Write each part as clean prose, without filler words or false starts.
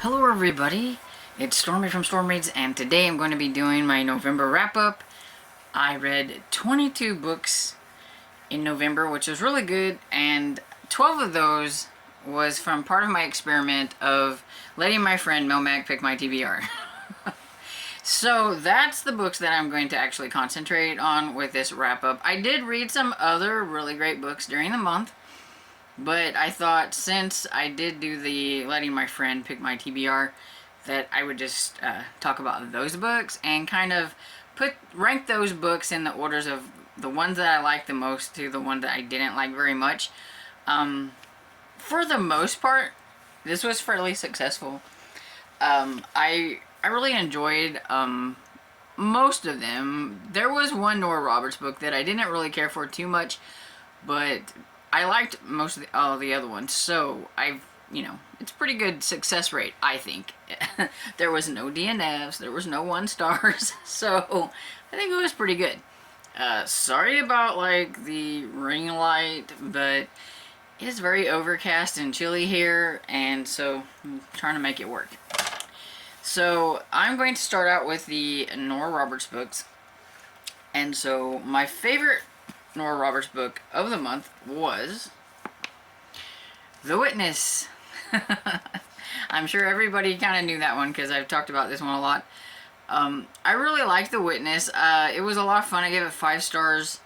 Hello everybody, it's Stormy from Stormaids, and today I'm going to be doing my November wrap-up. I read 22 books in November, which was really good, and 12 of those was from part of my experiment of letting my friend Melmac pick my TBR. So that's the books that I'm going to actually concentrate on with this wrap-up. I did read some other really great books during the month, but I thought since I did do the letting my friend pick my TBR, that I would just talk about those books and kind of rank those books in the orders of the ones that I liked the most to the ones that I didn't like very much. For the most part, this was fairly successful. I really enjoyed most of them. There was one Nora Roberts book that I didn't really care for too much, but I liked most of all the other ones, so it's pretty good success rate, I think. There was no DNFs, there was no 1 stars, so I think it was pretty good. Sorry about, like, the ring light, but it is very overcast and chilly here, and so I'm trying to make it work. So I'm going to start out with the Nora Roberts books, and so my favorite Nora Roberts book of the month was The Witness. I'm sure everybody kind of knew that one because I've talked about this one a lot. I really liked The Witness. It was a lot of fun. I gave it 5 stars.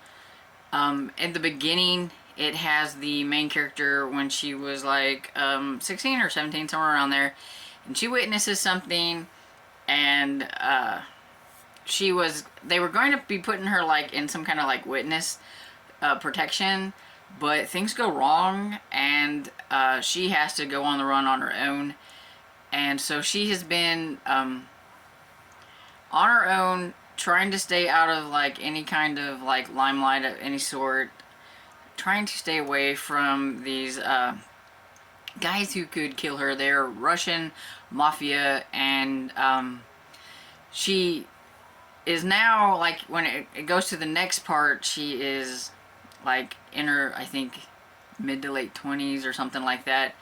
At the beginning, it has the main character when she was like 16 or 17, somewhere around there, and she witnesses something, and they were going to be putting her like in some kind of like witness protection, but things go wrong, and she has to go on the run on her own. And so she has been on her own, trying to stay out of like any kind of like limelight of any sort, trying to stay away from these guys who could kill her. They're Russian mafia, and she is now, like, when it goes to the next part, she is like in her, I think, mid to late 20s or something like that,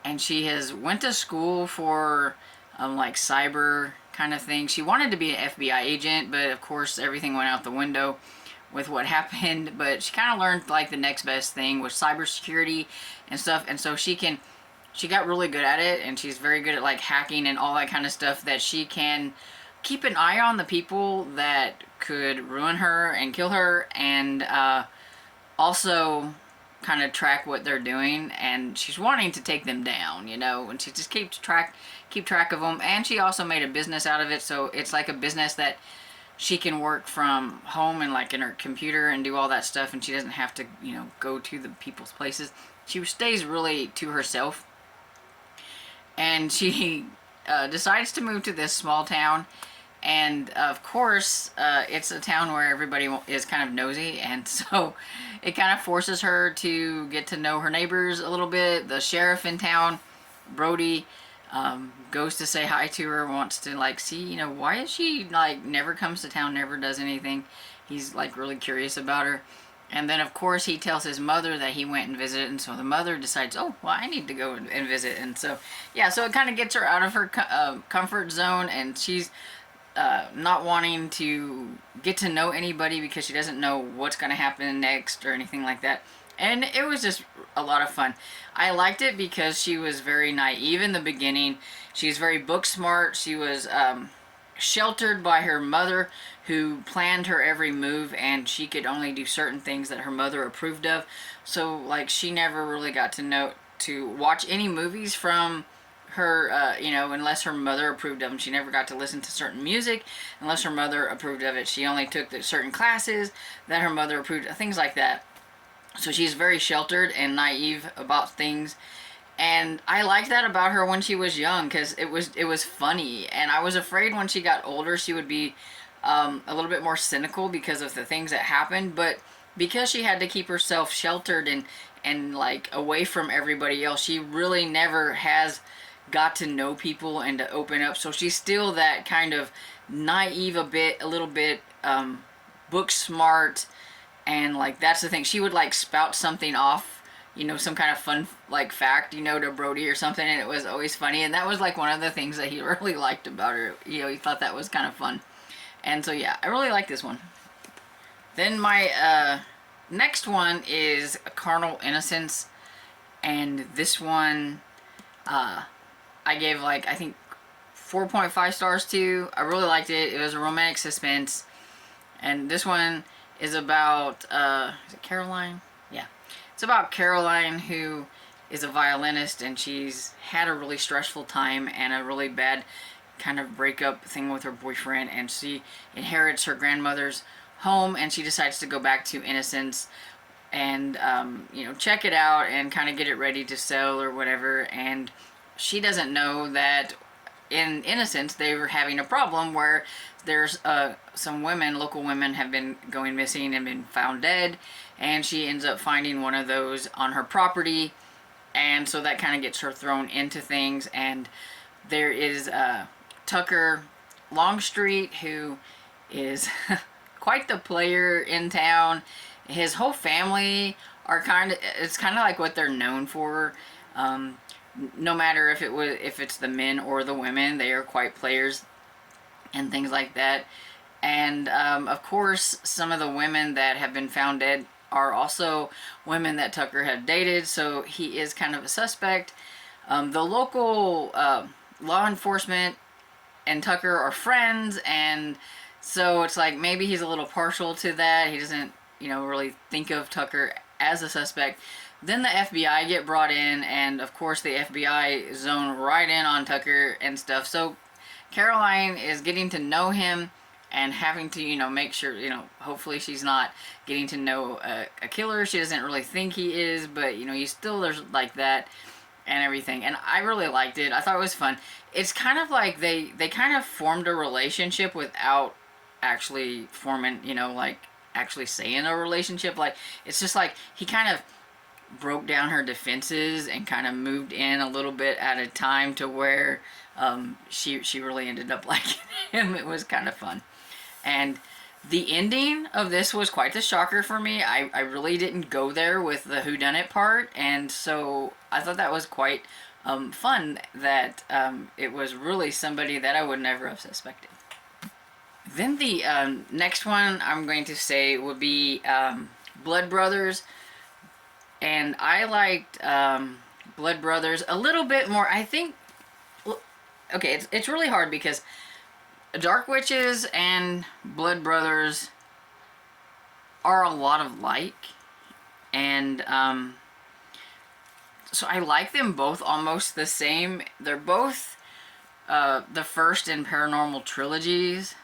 and she has went to school for like cyber kind of thing. She wanted to be an FBI agent, but of course everything went out the window with what happened. But she kind of learned like the next best thing was cybersecurity and stuff, and so she got really good at it, and she's very good at like hacking and all that kind of stuff, that she can keep an eye on the people that could ruin her and kill her, and also kind of track what they're doing. And she's wanting to take them down, and she just keep track of them. And she also made a business out of it, so it's like a business that she can work from home and like in her computer and do all that stuff, and she doesn't have to go to the people's places. She stays really to herself, and she decides to move to this small town. And of course, it's a town where everybody is kind of nosy, and so it kind of forces her to get to know her neighbors a little bit. The sheriff in town, Brody, goes to say hi to her, wants to like see, why is she like never comes to town, never does anything. He's like really curious about her. And then of course he tells his mother that he went and visited, and so the mother decides, oh, well, I need to go and visit. And so, yeah, so it kind of gets her out of her comfort zone, and she's not wanting to get to know anybody because she doesn't know what's going to happen next or anything like that. And it was just a lot of fun. I liked it because she was very naive in the beginning. She's very book smart. She was sheltered by her mother, who planned her every move, and she could only do certain things that her mother approved of. So like she never really got to watch any movies from her, unless her mother approved of them. She never got to listen to certain music unless her mother approved of it. She only took certain classes that her mother approved of, things like that. So she's very sheltered and naive about things, and I liked that about her when she was young, because it was funny. And I was afraid when she got older she would be a little bit more cynical because of the things that happened, but because she had to keep herself sheltered and like away from everybody else, she really never has got to know people and to open up. So she's still that kind of naive a little bit book smart, and like that's the thing. She would like spout something off you know, some kind of fun, like, fact, you know, to Brody or something, and it was always funny. And that was, like, one of the things that he really liked about her. You know, he thought that was kind of fun. And so, yeah, I really like this one. Then my next one is Carnal Innocence. And this one, I gave, like, I think 4.5 stars to. I really liked it. It was a romantic suspense. And this one is about, is it Caroline? Yeah. It's about Caroline, who is a violinist, and she's had a really stressful time and a really bad kind of breakup thing with her boyfriend, and she inherits her grandmother's home, and she decides to go back to Innocence and, you know, check it out and kind of get it ready to sell or whatever. And she doesn't know that in Innocence they were having a problem where there's some women, local women, have been going missing and been found dead, and she ends up finding one of those on her property, and so that kind of gets her thrown into things. And there is Tucker Longstreet, who is quite the player in town. His whole family are it's kind of like what they're known for. No matter if it's the men or the women, they are quite players and things like that. And of course, some of the women that have been found dead are also women that Tucker had dated, so he is kind of a suspect. The local law enforcement and Tucker are friends, and so it's like maybe he's a little partial to that. He doesn't, you know, really think of Tucker as a suspect. Then the FBI get brought in, and of course the FBI zone right in on Tucker and stuff. So Caroline is getting to know him and having to, you know, make sure, you know, hopefully she's not getting to know a killer. She doesn't really think he is, but, you know, you still, there's like that and everything. And I really liked it. I thought it was fun. It's kind of like they kind of formed a relationship without actually forming, you know, like actually saying a relationship. Like, it's just like he kind of broke down her defenses and kind of moved in a little bit at a time to where she really ended up liking him. It was kind of fun. And the ending of this was quite the shocker for me. I really didn't go there with the whodunit part, and so I thought that was quite fun, that it was really somebody that I would never have suspected. Then the next one I'm going to say would be Blood Brothers. And I liked Blood Brothers a little bit more. I think, okay, it's really hard because Dark Witches and Blood Brothers are a lot of like. And so I like them both almost the same. They're both the first in Paranormal trilogies.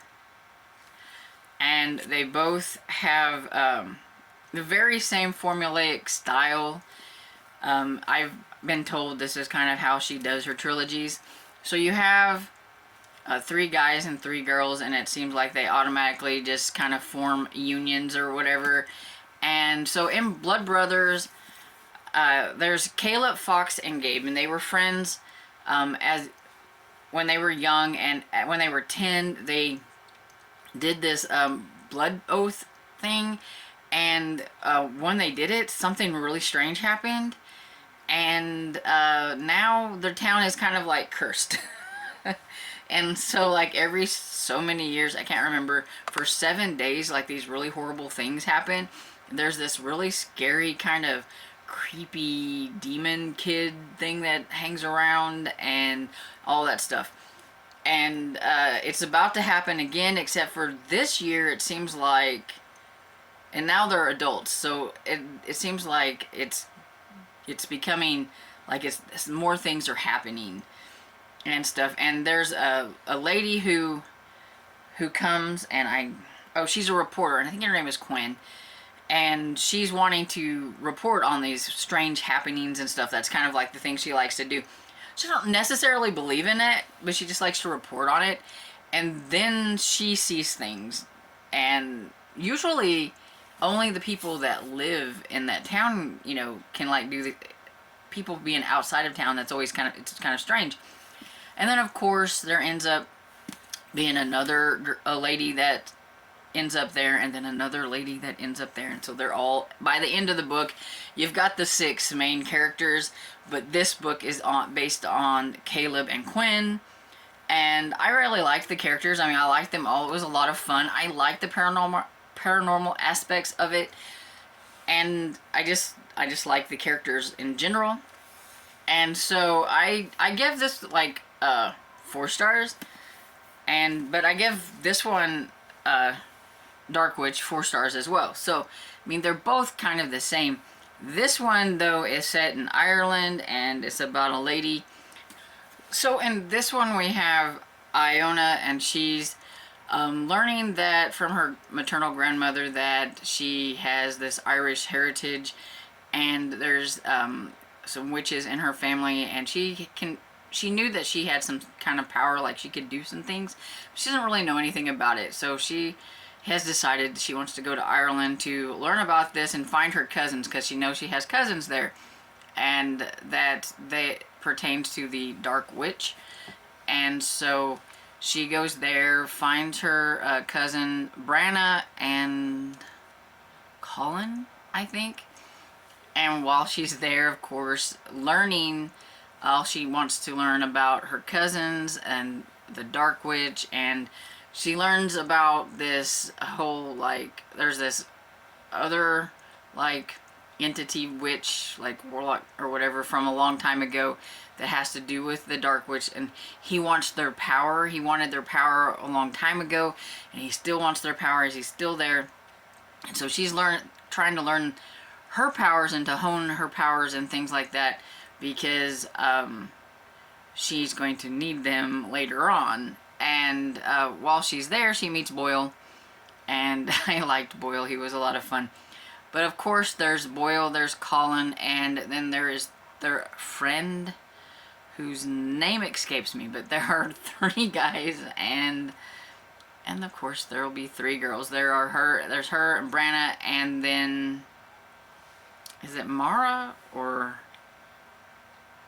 And they both have the very same formulaic style. I've been told this is kind of how she does her trilogies. So you have 3 guys and 3 girls, and it seems like they automatically just kind of form unions or whatever. And so in Blood Brothers, there's Caleb, Fox, and Gabe, and they were friends as when they were young, and when they were 10, they did this blood oath thing. And when they did it, something really strange happened. And now their town is kind of like cursed. And so, like, every so many years, I can't remember, for 7 days, like, these really horrible things happen. There's this really scary kind of creepy demon kid thing that hangs around and all that stuff. And it's about to happen again, except for this year it seems like, and now they're adults, so it seems like it's becoming like it's more things are happening and stuff. And there's a lady who comes, and she's a reporter, and I think her name is Quinn, and she's wanting to report on these strange happenings and stuff. That's kind of like the thing she likes to do. She don't necessarily believe in it, but she just likes to report on it. And then she sees things, and usually only the people that live in that town, you know, can like do the people being outside of town. That's always kind of strange. And then of course there ends up being a lady that ends up there, and then another lady that ends up there. And so they're all, by the end of the book, you've got the 6 main characters, but this book is based on Caleb and Quinn. And I really liked the characters. I mean, I liked them all. It was a lot of fun. I liked the paranormal aspects of it, and I just like the characters in general. And so I give this like 4 stars, but I give this one Dark Witch 4 stars as well. So I mean, they're both kind of the same. This one though is set in Ireland, and it's about a lady. So in this one we have Iona, and she's learning that from her maternal grandmother that she has this Irish heritage, and there's some witches in her family, and she knew that she had some kind of power, like she could do some things. She doesn't really know anything about it, so she has decided she wants to go to Ireland to learn about this and find her cousins, because she knows she has cousins there, and that they pertains to the Dark Witch. And so she goes there, finds her cousin Branna and Colin, I think. And while she's there, of course, learning, all she wants to learn about her cousins and the Dark Witch, and she learns about this whole, like, there's this other, like, entity witch, like warlock or whatever, from a long time ago that has to do with the Dark Witch, and he wants their power. He wanted their power a long time ago, and he still wants their powers. He's still there. And so she's trying to learn her powers and to hone her powers and things like that, because she's going to need them later on. And while she's there, she meets Boyle, and I liked Boyle. He was a lot of fun. But of course, there's Boyle, there's Colin, and then there is their friend, whose name escapes me, but there are 3 guys, and of course there will be 3 girls. There's her and Branna, and then, is it Mara or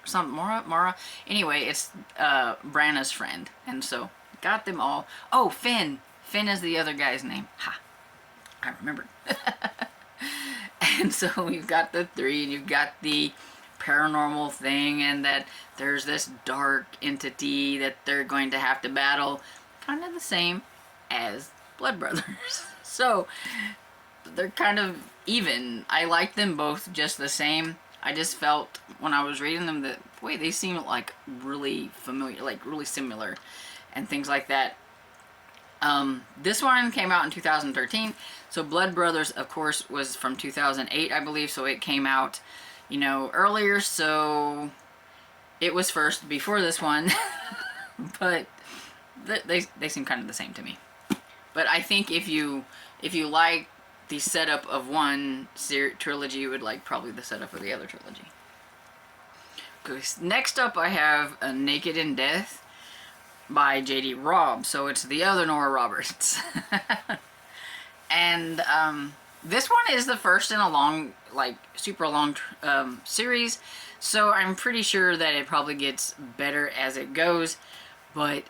something? Mara? Anyway, it's Branna's friend, and so got them all. Oh, Finn is the other guy's name. Ha, I remembered. And so we've got the 3, and you've got the paranormal thing, and that there's this dark entity that they're going to have to battle, kind of the same as Blood Brothers. So they're kind of even. I like them both just the same. I just felt when I was reading them that, boy, they seem like really familiar, like really similar, and things like that. This one came out in 2013. So Blood Brothers, of course, was from 2008, I believe. So it came out, you know, earlier. So it was first before this one. But they seem kind of the same to me. But I think if you like the setup of one trilogy, you would like probably the setup of the other trilogy. Okay, next up I have Naked in Death by J.D. Robb. So it's the other Nora Roberts. And this one is the first in a long, like super long series. So I'm pretty sure that it probably gets better as it goes. But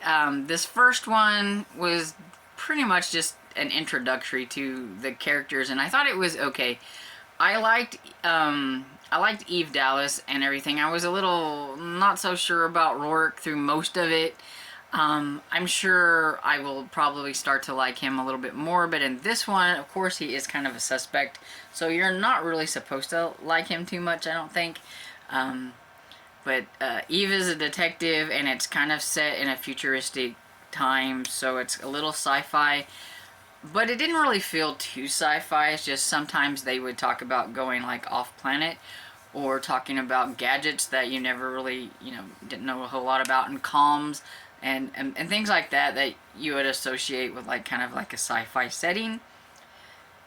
this first one was pretty much just an introductory to the characters, and I thought it was okay. I liked Eve Dallas and everything. I was a little not so sure about Rourke through most of it. I'm sure I will probably start to like him a little bit more, but in this one, of course, he is kind of a suspect, so you're not really supposed to like him too much, I don't think. But Eve is a detective, and it's kind of set in a futuristic time, so it's a little sci-fi, but it didn't really feel too sci-fi. It's just sometimes they would talk about going like off-planet, or talking about gadgets that you never really, didn't know a whole lot about, and comms, and things like that you would associate with like kind of like a sci-fi setting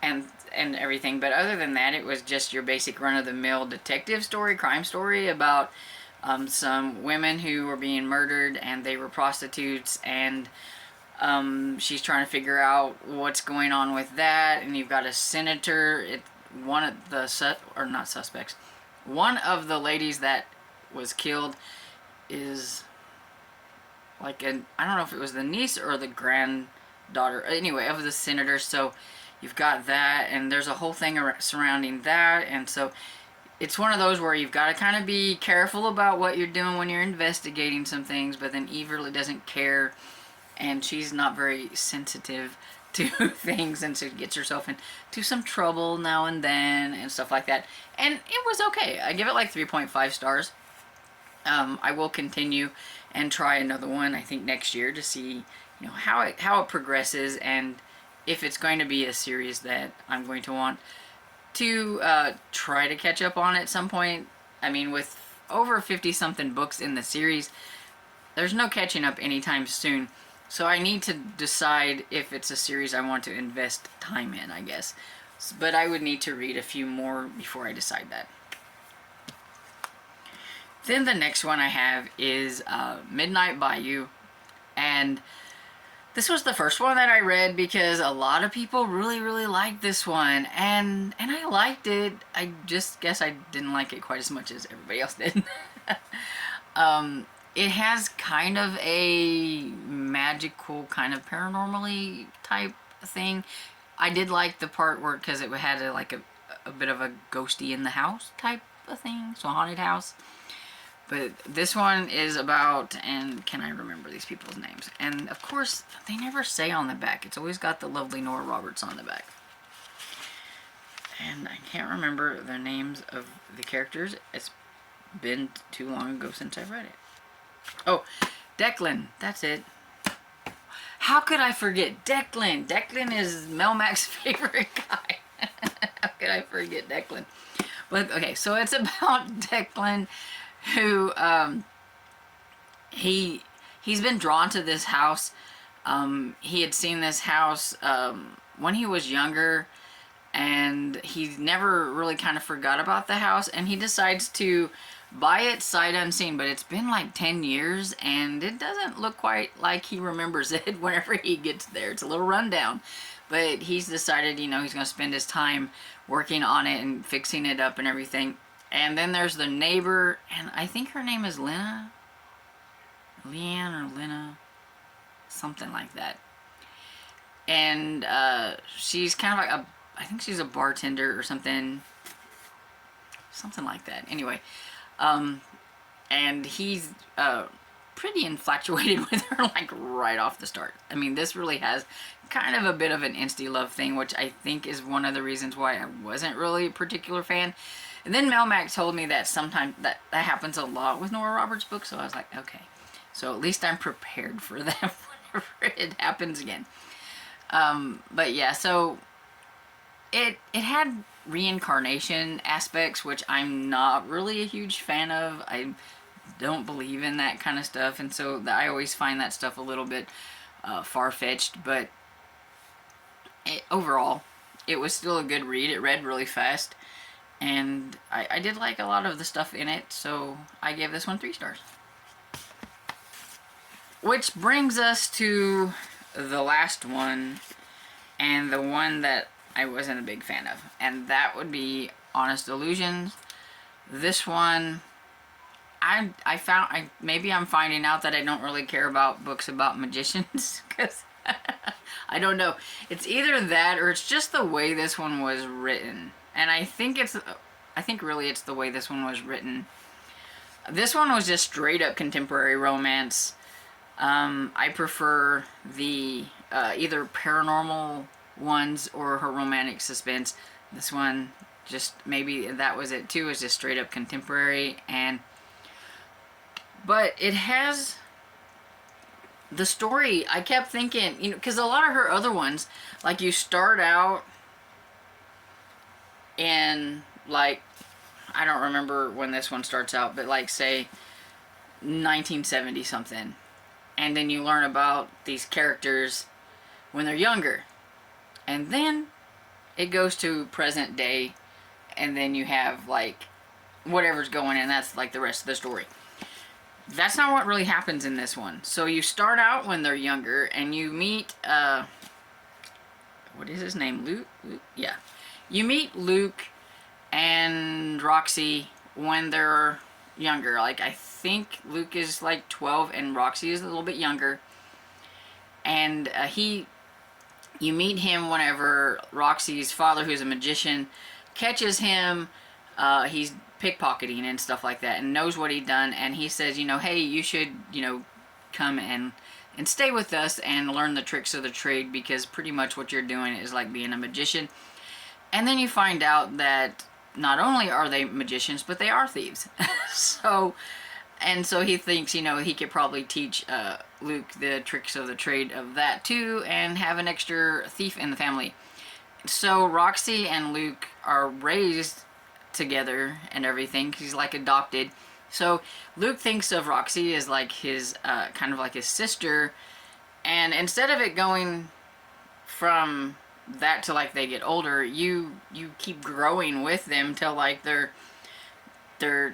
and everything. But other than that, it was just your basic run-of-the-mill detective story, crime story about some women who were being murdered, and they were prostitutes, and she's trying to figure out what's going on with that. And you've got a senator. One of the one of the ladies that was killed is like I don't know if it was the niece or the daughter, anyway, of the senator. So you've got that, and there's a whole thing surrounding that, and so it's one of those where you've got to kind of be careful about what you're doing when you're investigating some things, but then Eve really doesn't care, and she's not very sensitive to things, and so gets herself into some trouble now and then and stuff like that. And it was okay. I give it like 3.5 stars. I will continue and try another one, I think, next year to see, you know, how it progresses, and if it's going to be a series that I'm going to want to try to catch up on at some point. I mean, with over 50-something books in the series, there's no catching up anytime soon. So I need to decide if it's a series I want to invest time in, I guess. But I would need to read a few more before I decide that. Then the next one I have is Midnight Bayou. And this was the first one that I read because a lot of people really, really liked this one. And I liked it. I just guess I didn't like it quite as much as everybody else did. It has kind of a magical, kind of paranormally type thing. I did like the part where, because it had a bit of a ghosty in the house type of thing, so a haunted house. But this one is about, and can I remember these people's names? And of course, they never say on the back. It's always got the lovely Nora Roberts on the back. And I can't remember the names of the characters. It's been too long ago since I've read it. Oh, Declan. That's it. How could I forget Declan? Declan is Melmac's favorite guy. How could I forget Declan? But okay, so it's about Declan, who he's been drawn to this house. He had seen this house when he was younger, and he never really kind of forgot about the house, and he decides to buy it sight unseen. But it's been like 10 years, and it doesn't look quite like he remembers it whenever he gets there. It's a little rundown, but he's decided, you know, he's going to spend his time working on it and fixing it up and everything. And then there's the neighbor, and I think her name is Lena. Leanne or Lena. Something like that. And she's kind of like I think she's a bartender or something. Something like that. Anyway. And he's pretty infatuated with her, like, right off the start. I mean, this really has kind of a bit of an insta-love thing, which I think is one of the reasons why I wasn't really a particular fan. And then Melmac told me that sometimes that happens a lot with Nora Roberts' books, so I was like, okay. So at least I'm prepared for that whenever it happens again. But yeah, so it had reincarnation aspects, which I'm not really a huge fan of. I don't believe in that kind of stuff, and so I always find that stuff a little bit far-fetched, but overall, it was still a good read. It read really fast, and I did like a lot of the stuff in it, so I gave this one 3 stars. Which brings us to the last one, and the one that I wasn't a big fan of, and that would be Honest Illusions. This one, maybe I'm finding out that I don't really care about books about magicians, because I don't know. It's either that or it's just the way this one was written, and I think really it's the way this one was written. This one was just straight up contemporary romance. I prefer the either paranormal ones or her romantic suspense. This one, just maybe that was it too, is just straight up contemporary. But it has the story. I kept thinking, you know, because a lot of her other ones, like, you start out in, like, I don't remember when this one starts out, but like, say 1970 something, and then you learn about these characters when they're younger, and then it goes to present day, and then you have, like, whatever's going in, that's like the rest of the story. That's not what really happens in this one. So you start out when they're younger, and you meet, what is his name? Luke? Yeah. You meet Luke and Roxy when they're younger. Like, I think Luke is like 12 and Roxy is a little bit younger. And he You meet him whenever Roxy's father, who's a magician, catches him. He's pickpocketing and stuff like that, and knows what he'd done. And he says, hey, you should, come and stay with us and learn the tricks of the trade, because pretty much what you're doing is like being a magician. And then you find out that not only are they magicians, but they are thieves. so he thinks, he could probably teach Luke the tricks of the trade of that too, and have an extra thief in the family. So Roxy and Luke are raised together and everything. He's like adopted. So Luke thinks of Roxy as like his, kind of like his sister. And instead of it going from that to like they get older, you keep growing with them till like they're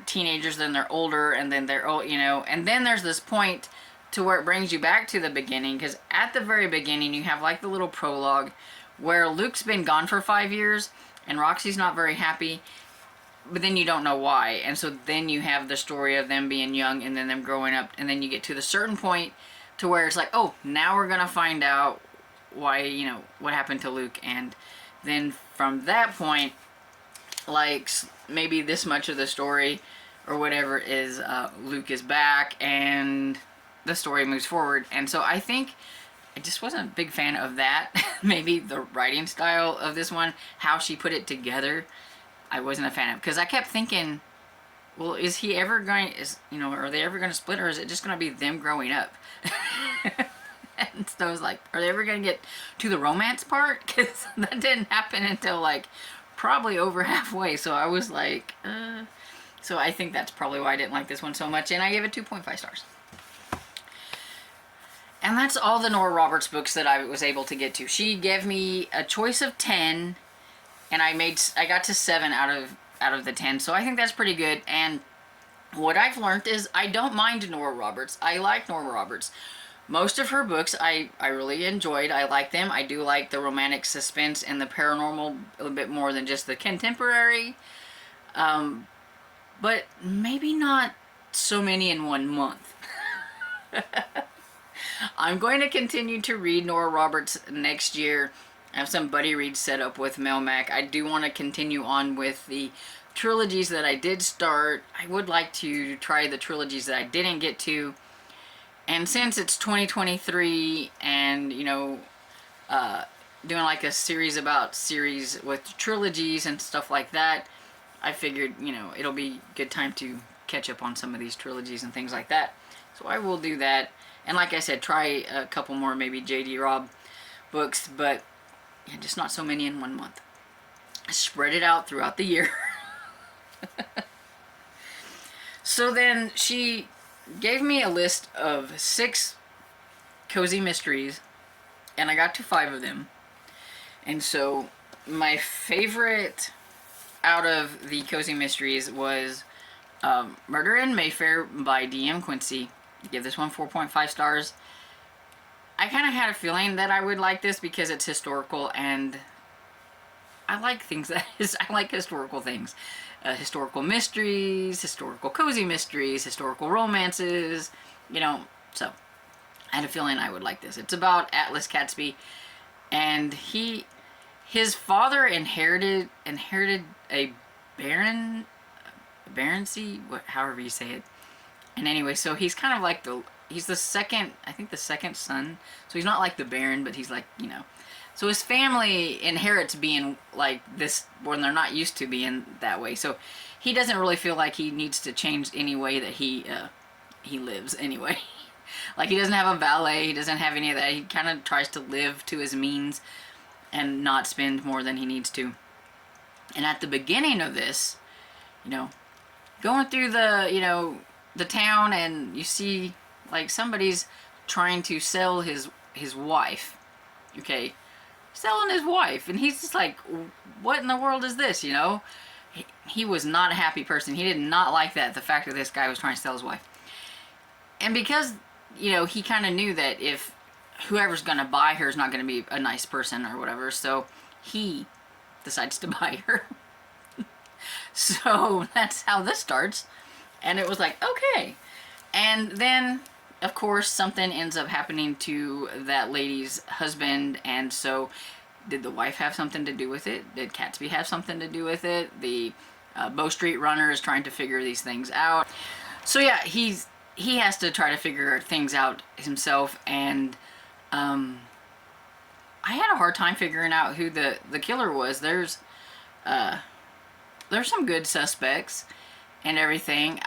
teenagers, then they're older, and then they're old, and then there's this point to where it brings you back to the beginning, because at the very beginning you have like the little prologue where Luke's been gone for 5 years and Roxy's not very happy, but then you don't know why. And so then you have the story of them being young and then them growing up, and then you get to the certain point to where it's like, oh, now we're gonna find out why, what happened to Luke. And then from that point, like maybe this much of the story or whatever is Luke is back and the story moves forward. And so I think I just wasn't a big fan of that. Maybe the writing style of this one, how she put it together, I wasn't a fan of, because I kept thinking, well, is he ever going, are they ever going to split, or is it just going to be them growing up? And so I was like, are they ever going to get to the romance part? Because that didn't happen until like probably over halfway. So I was like, so I think that's probably why I didn't like this one so much. And I gave it 2.5 stars. And that's all the Nora Roberts books that I was able to get to. She gave me a choice of 10, and I got to 7 out of the 10. So I think that's pretty good. And what I've learned is I don't mind Nora Roberts. I like Nora Roberts. Most of her books I really enjoyed. I like them. I do like the romantic suspense and the paranormal a little bit more than just the contemporary. But maybe not so many in 1 month. I'm going to continue to read Nora Roberts next year. I have some buddy reads set up with Melmac. I do want to continue on with the trilogies that I did start. I would like to try the trilogies that I didn't get to. And since it's 2023 and, doing like a series with trilogies and stuff like that, I figured, it'll be a good time to catch up on some of these trilogies and things like that. So I will do that. And like I said, try a couple more maybe J.D. Robb books, but yeah, just not so many in 1 month. Spread it out throughout the year. So then she gave me a list of 6 cozy mysteries, and I got to 5 of them. And so my favorite out of the cozy mysteries was Murder in Mayfair by D.M. Quincy. I give this one 4.5 stars. I kind of had a feeling that I would like this because it's historical, and I like things I like historical things. Historical mysteries, historical cozy mysteries, historical romances, so I had a feeling I would like this. It's about Atlas Catesby, and his father inherited a baroncy, however you say it. And anyway, so he's kind of like he's the second son. So he's not like the Baron, but he's like, So his family inherits being like this when they're not used to being that way. So he doesn't really feel like he needs to change any way that he lives anyway. Like he doesn't have a valet, he doesn't have any of that. He kind of tries to live to his means and not spend more than he needs to. And at the beginning of this, going through the town, and you see like somebody's trying to sell his wife, okay, selling his wife, and he's just like, what in the world is this? He was not a happy person. He did not like the fact that this guy was trying to sell his wife. And because he kind of knew that if whoever's gonna buy her is not gonna be a nice person or whatever, so he decides to buy her. So that's how this starts. And it was like, okay. And then of course, something ends up happening to that lady's husband, and so did the wife have something to do with it? Did Catsby have something to do with it? The Bow Street Runner is trying to figure these things out. So yeah, he has to try to figure things out himself, and I had a hard time figuring out who the killer was. There's some good suspects and everything.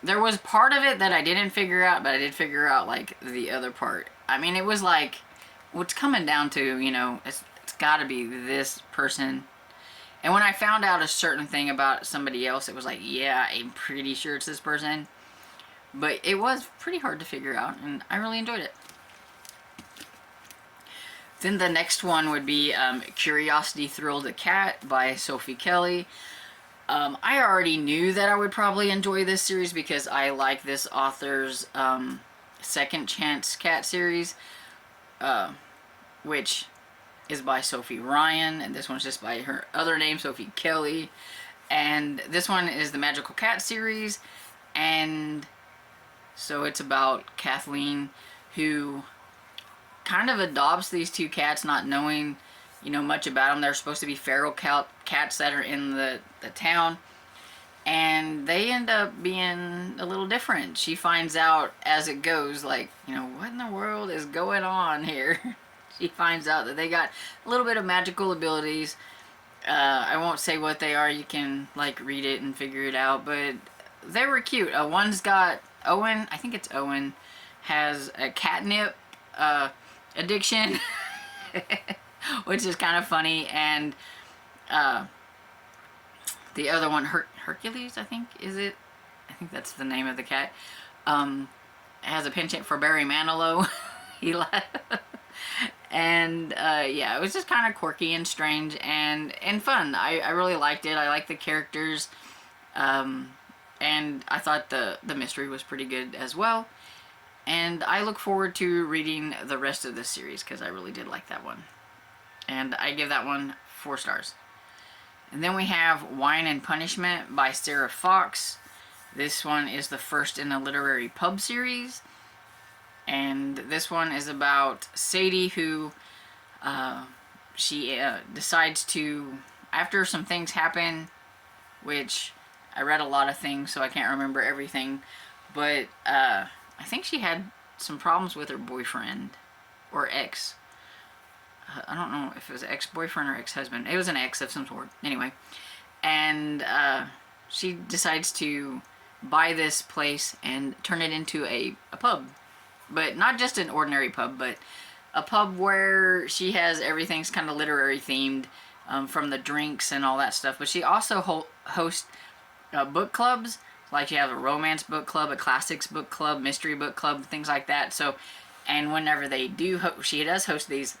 There was part of it that I didn't figure out, but I did figure out like the other part. I mean, it was like what's coming down to, you know, it's got to be this person. And when I found out a certain thing about somebody else, it was like, yeah, I'm pretty sure it's this person. But it was pretty hard to figure out, and I really enjoyed it. Then the next one would be Curiosity Thrilled a Cat by Sophie Kelly. I already knew that I would probably enjoy this series because I like this author's Second Chance Cat series, which is by Sophie Ryan, and this one's just by her other name, Sophie Kelly. And this one is the Magical Cat series, and so it's about Kathleen, who kind of adopts these two cats, not knowing, you know, much about them. They're supposed to be feral cats that are in the town, and they end up being a little different. She finds out as it goes, like, you know, what in the world is going on here? She finds out that they got a little bit of magical abilities. I won't say what they are. You can, like, read it and figure it out, but they were cute. One's got Owen, I think it's Owen, has a catnip addiction, which is kind of funny, and the other one, Hercules, I think, is it? I think that's the name of the cat. Has a penchant for Barry Manilow. He and yeah, it was just kind of quirky and strange and fun. I really liked it. I liked the characters, and I thought the mystery was pretty good as well. And I look forward to reading the rest of this series because I really did like that one. And I give that one 4 stars. And then we have Wine and Punishment by Sarah Fox. This one is the first in the literary pub series. And this one is about Sadie, who she decides to, after some things happen, which I read a lot of things, so I can't remember everything, but I think she had some problems with her boyfriend or ex. I don't know if it was ex-boyfriend or ex-husband. It was an ex of some sort. Anyway, and she decides to buy this place and turn it into a pub. But not just an ordinary pub, but a pub where she has everything's kind of literary themed, from the drinks and all that stuff. But she also hosts book clubs. Like, you have a romance book club, a classics book club, mystery book club, things like that. So, and whenever they do, she does host these,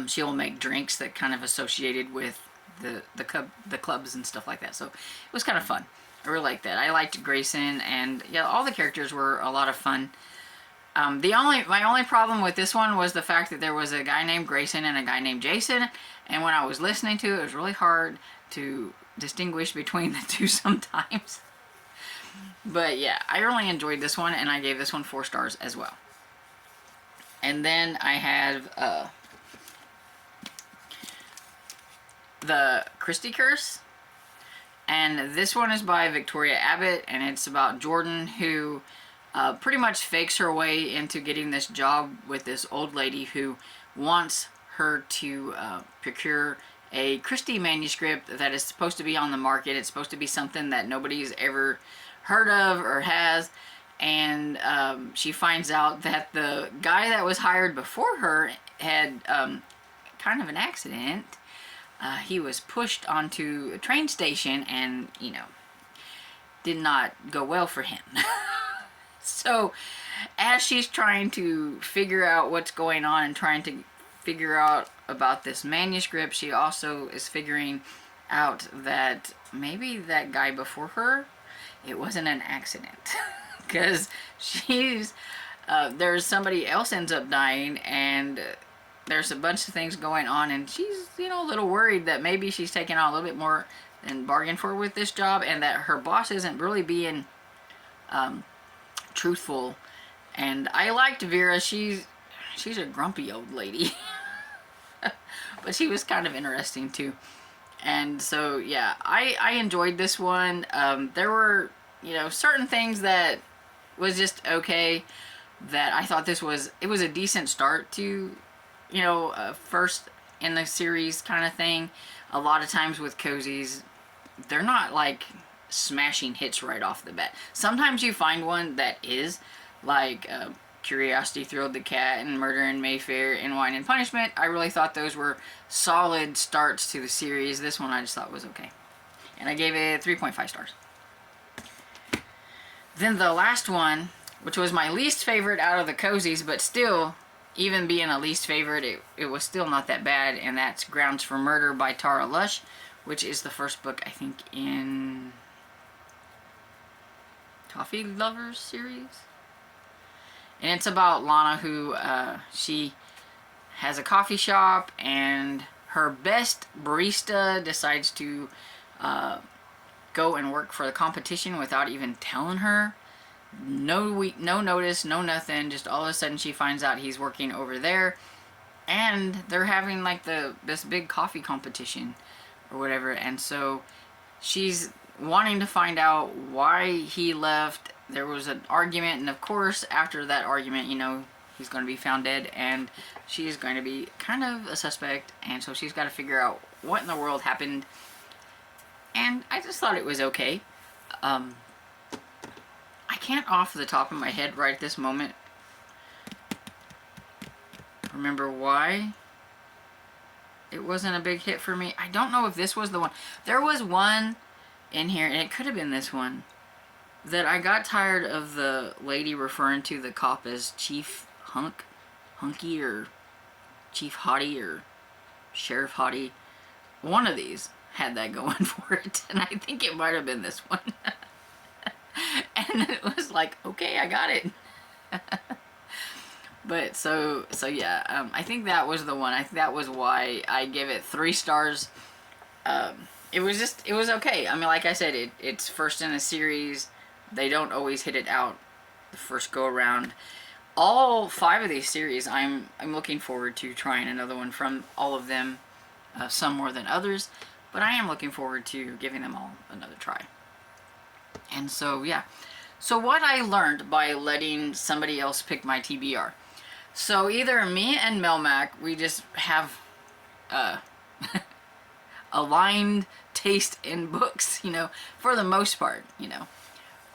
she'll make drinks that kind of associated with the clubs and stuff like that. So, it was kind of fun. I really liked that. I liked Grayson, and yeah, all the characters were a lot of fun. My only problem with this one was the fact that there was a guy named Grayson and a guy named Jason, and when I was listening to it, it was really hard to distinguish between the two sometimes. But yeah, I really enjoyed this one, and I gave this one 4 stars as well. And then I have the Christie Curse, and this one is by Victoria Abbott, and it's about Jordan, who pretty much fakes her way into getting this job with this old lady who wants her to procure a Christie manuscript that is supposed to be on the market. It's supposed to be something that nobody's ever heard of or has, and she finds out that the guy that was hired before her had kind of an accident. He was pushed onto a train station and, you know, did not go well for him. So, as she's trying to figure out what's going on and trying to figure out about this manuscript, she also is figuring out that maybe that guy before her, it wasn't an accident. Because there's somebody else ends up dying, and there's a bunch of things going on, and she's, you know, a little worried that maybe she's taking on a little bit more than bargained for with this job, and that her boss isn't really being truthful And I liked Vera. She's a grumpy old lady. But she was kind of interesting too. And so, yeah, I enjoyed this one. There were, certain things that was just okay, that I thought it was a decent start to, first in the series kind of thing. A lot of times with cozies, they're not like smashing hits right off the bat. Sometimes you find one that is, like Curiosity Thrilled the Cat and Murder in Mayfair and Wine and Punishment. I really thought those were solid starts to the series. This one I just thought was okay. And I gave it 3.5 stars. Then the last one, which was my least favorite out of the cozies, but still, even being a least favorite, it was still not that bad, and that's Grounds for Murder by Tara Lush, which is the first book, I think, in Coffee Lovers series. And it's about Lana, who she has a coffee shop, and her best barista decides to go and work for the competition without even telling her. No notice, no nothing. Just all of a sudden she finds out he's working over there, and they're having like this big coffee competition or whatever. And so she's wanting to find out why he left. There was an argument, and of course after that argument, he's going to be found dead, and she's going to be kind of a suspect, and so she's got to figure out what in the world happened. And I just thought it was okay. I can't off the top of my head right at this moment remember why it wasn't a big hit for me. I don't know if this was the one. There was one in here, and it could have been this one, that I got tired of the lady referring to the cop as Chief Hunky, or Chief Hottie, or Sheriff Hottie. One of these had that going for it, and I think it might have been this one. And it was like, okay, I got it. But so yeah, I think that was the one. I think that was why I gave it 3 stars. It was okay. I mean, like I said, it's first in a series. They don't always hit it out the first go around. All 5 of these series, I'm looking forward to trying another one from all of them. Some more than others, but I am looking forward to giving them all another try. And so, yeah. So what I learned by letting somebody else pick my TBR. So either me and Melmac, we just have aligned taste in books, for the most part,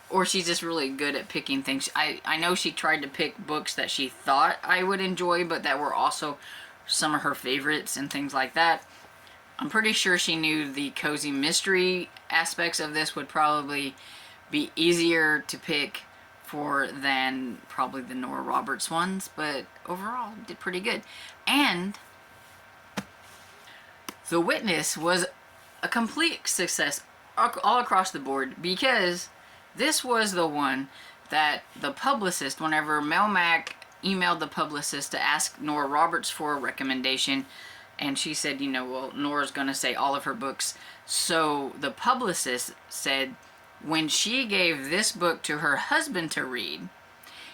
Or she's just really good at picking things. I know she tried to pick books that she thought I would enjoy, but that were also some of her favorites and things like that. I'm pretty sure she knew the cozy mystery aspects of this would probably be easier to pick for than probably the Nora Roberts ones, but overall did pretty good. And The Witness was a complete success all across the board, because this was the one that the publicist, whenever Melmac emailed the publicist to ask Nora Roberts for a recommendation, and she said, well, Nora's going to say all of her books. So the publicist said when she gave this book to her husband to read,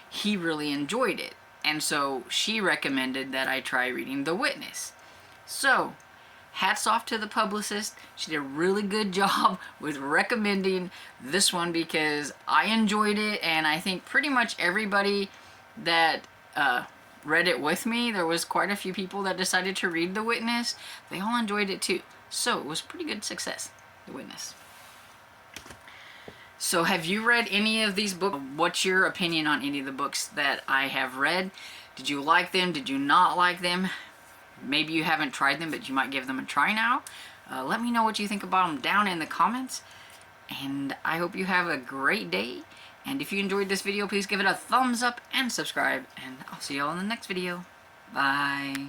he really enjoyed it. And so she recommended that I try reading The Witness. So, hats off to the publicist. She did a really good job with recommending this one, because I enjoyed it, and I think pretty much everybody that read it with me, there was quite a few people that decided to read The Witness. They all enjoyed it too. So it was pretty good success, The Witness. So have you read any of these books? What's your opinion on any of the books that I have read? Did you like them? Did you not like them? Maybe you haven't tried them, but you might give them a try now. Let me know what you think about them down in the comments. And I hope you have a great day. And if you enjoyed this video, please give it a thumbs up and subscribe. And I'll see you all in the next video. Bye.